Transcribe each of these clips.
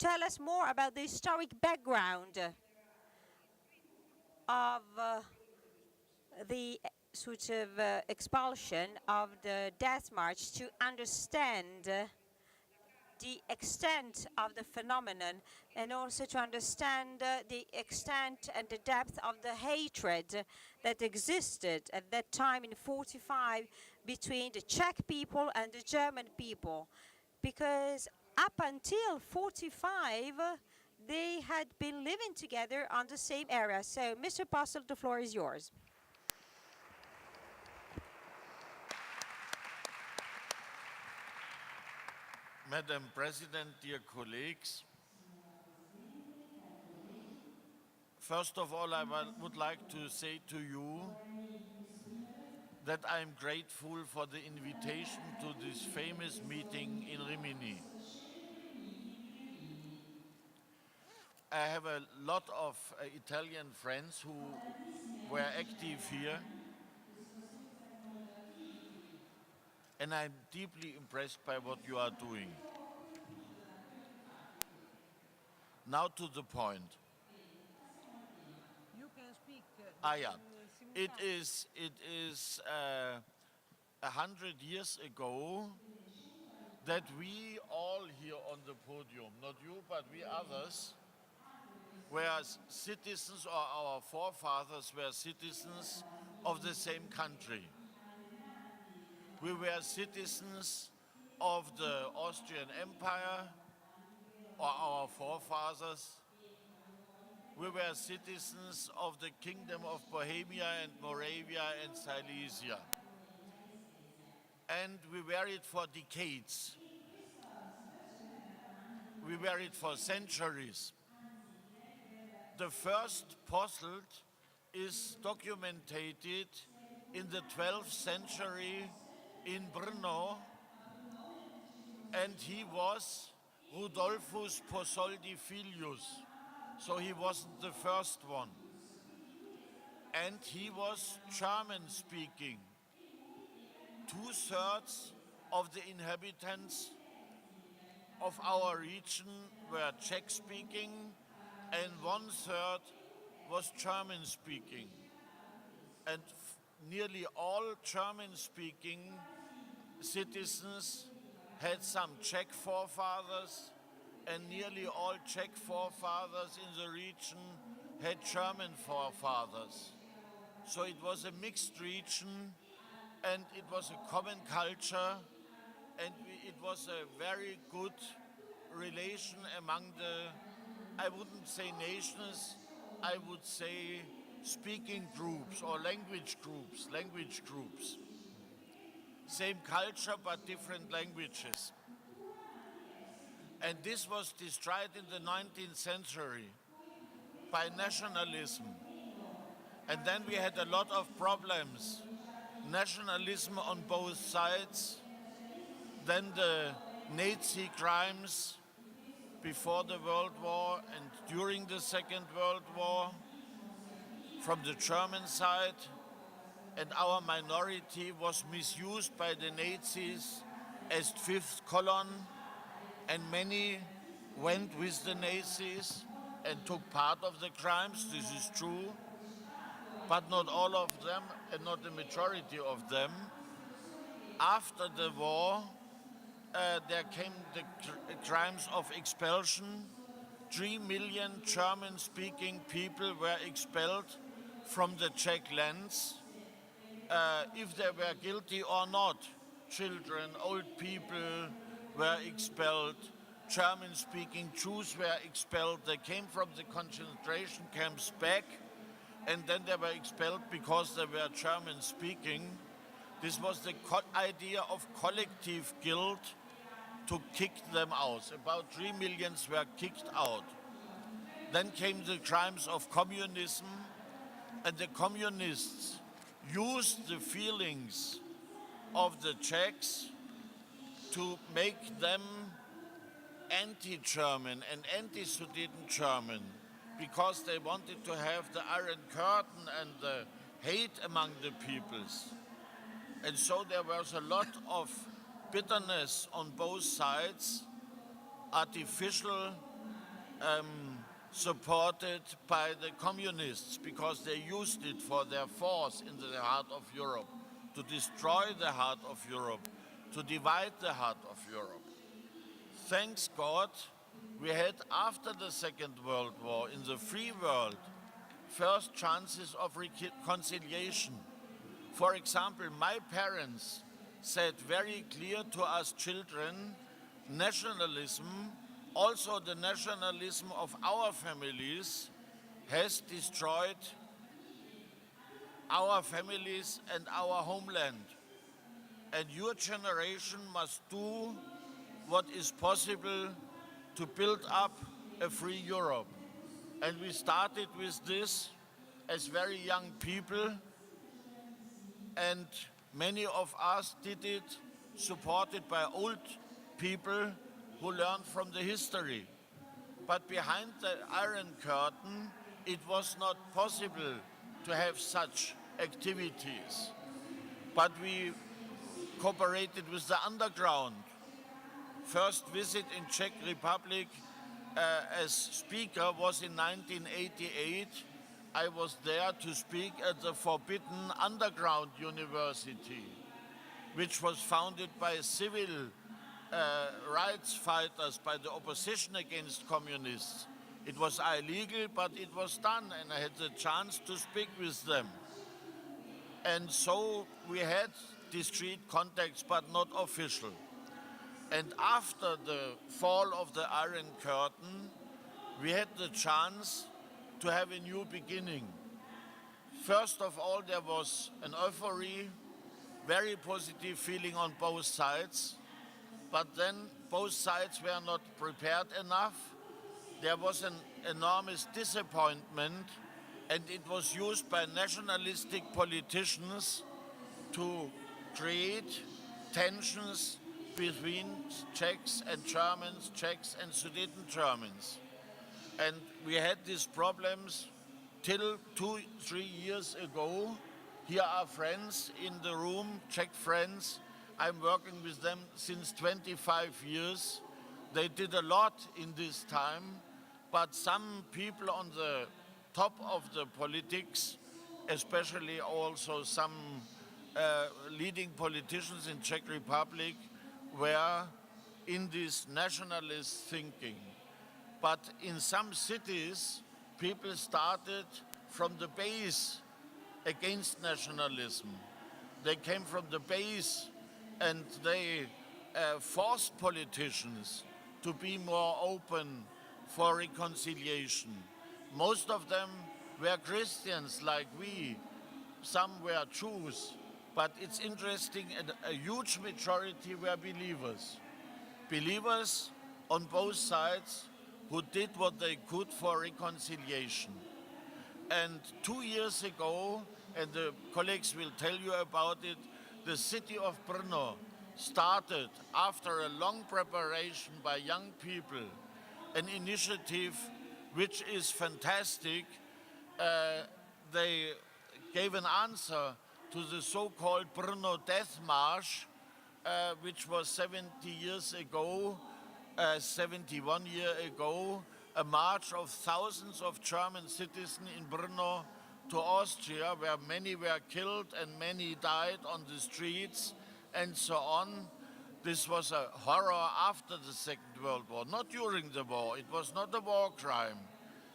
tell us more about the historic background of the sort of expulsion of the death march, to understand the extent of the phenomenon, and also to understand the extent and the depth of the hatred that existed at that time in 45 between the Czech people and the German people. Because up until 45, they had been living together on the same area. So, Mr. Posselt, the floor is yours. Madam President, dear colleagues, first of all, I would like to say to you that I am grateful for the invitation to this famous meeting in Rimini. I have a lot of Italian friends who were active here, and I'm deeply impressed by what you are doing. Now to the point. You can speak. Yeah. It is 100 years ago that we all here on the podium, not you, but we others, were citizens, or our forefathers were citizens of the same country. We were citizens of the Austrian Empire, or our forefathers. We were citizens of the Kingdom of Bohemia and Moravia and Silesia. And we were it for decades. We were it for centuries. The first Posselt is documented in the 12th century in Brno, and he was Rudolphus Possoldi Filius, so he wasn't the first one. And he was German-speaking. 2/3 of the inhabitants of our region were Czech-speaking, and 1/3 was German-speaking. And nearly all German-speaking citizens had some Czech forefathers, and nearly all Czech forefathers in the region had German forefathers. So it was a mixed region, and it was a common culture, and it was a very good relation among the, I wouldn't say nations, I would say speaking groups or language groups. Same culture but different languages. And this was destroyed in the 19th century by nationalism. And then we had a lot of problems. Nationalism on both sides, then the Nazi crimes before the World War and during the Second World War from the German side, and our minority was misused by the Nazis as fifth column, and many went with the Nazis and took part of the crimes, this is true, but not all of them and not the majority of them. After the war, there came the crimes of expulsion. 3 million German-speaking people were expelled from the Czech lands, if they were guilty or not. Children, old people were expelled. German-speaking Jews were expelled. They came from the concentration camps back, and then they were expelled because they were German-speaking. This was the idea of collective guilt to kick them out. About 3 million were kicked out. Then came the crimes of communism, and the communists used the feelings of the Czechs to make them anti-German and anti-Sudeten German, because they wanted to have the Iron Curtain and the hate among the peoples. And so there was a lot of bitterness on both sides, artificial supported by the communists because they used it for their force in the heart of Europe, to destroy the heart of Europe, to divide the heart of Europe. Thanks God, we had after the Second World War in the free world first chances of reconciliation. For example, my parents said very clear to us children, nationalism, also the nationalism of our families, has destroyed our families and our homeland. And your generation must do what is possible to build up a free Europe. And we started with this as very young people, and many of us did it supported by old people who learned from the history. But behind the Iron Curtain, it was not possible to have such activities. But we cooperated with the underground. First visit in Czech Republic as speaker was in 1988. I was there to speak at the Forbidden Underground University, which was founded by civil rights fighters, by the opposition against communists. It was illegal, but it was done, and I had the chance to speak with them. And so we had discreet contacts, but not official. And after the fall of the Iron Curtain, we had the chance to have a new beginning. First of all, there was an euphoria, very positive feeling on both sides, but then both sides were not prepared enough. There was an enormous disappointment, and it was used by nationalistic politicians to create tensions between Czechs and Germans, Czechs and Sudeten Germans. And we had these problems till 2-3 years ago. Here are friends in the room, Czech friends. I'm working with them since 25 years. They did a lot in this time, but some people on the top of the politics, especially also some leading politicians in Czech Republic, were in this nationalist thinking. But in some cities, people started from the base against nationalism. They came from the base and they forced politicians to be more open for reconciliation. Most of them were Christians like we, some were Jews, but it's interesting, a huge majority were believers. Believers on both sides who did what they could for reconciliation. And 2 years ago, and the colleagues will tell you about it, the city of Brno started, after a long preparation by young people, an initiative which is fantastic. They gave an answer to the so-called Brno Death March, which was 71 years ago, a march of thousands of German citizens in Brno to Austria, where many were killed and many died on the streets and so on. This was a horror after the Second World War, not during the war. It was not a war crime.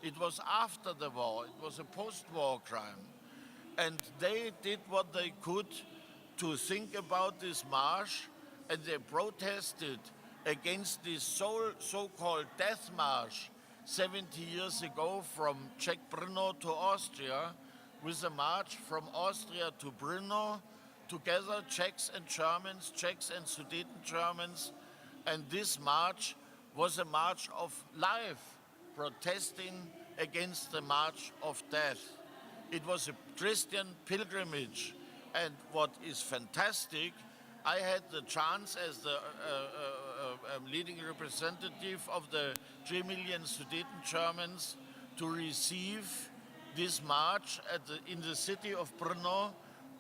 It was after the war. It was a post-war crime. And they did what they could to think about this march, and they protested against this so-called death march 70 years ago from Czech Brno to Austria, with a march from Austria to Brno, together Czechs and Germans, Czechs and Sudeten Germans. And this march was a march of life, protesting against the march of death. It was a Christian pilgrimage, and what is fantastic, I had the chance as the leading representative of the 3 million Sudeten Germans to receive this march in the city of Brno,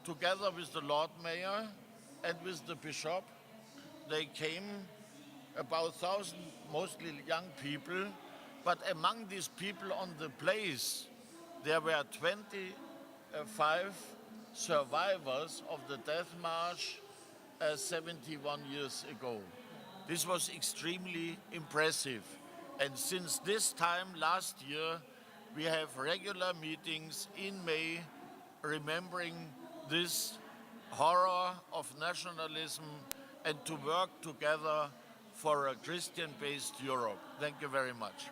together with the Lord Mayor and with the Bishop. They came, about 1,000, mostly young people, But among these people on the place, there were 25 survivors of the death march 71 years ago. This was extremely impressive. And since this time last year, we have regular meetings in May remembering this horror of nationalism and to work together for a Christian-based Europe. Thank you very much.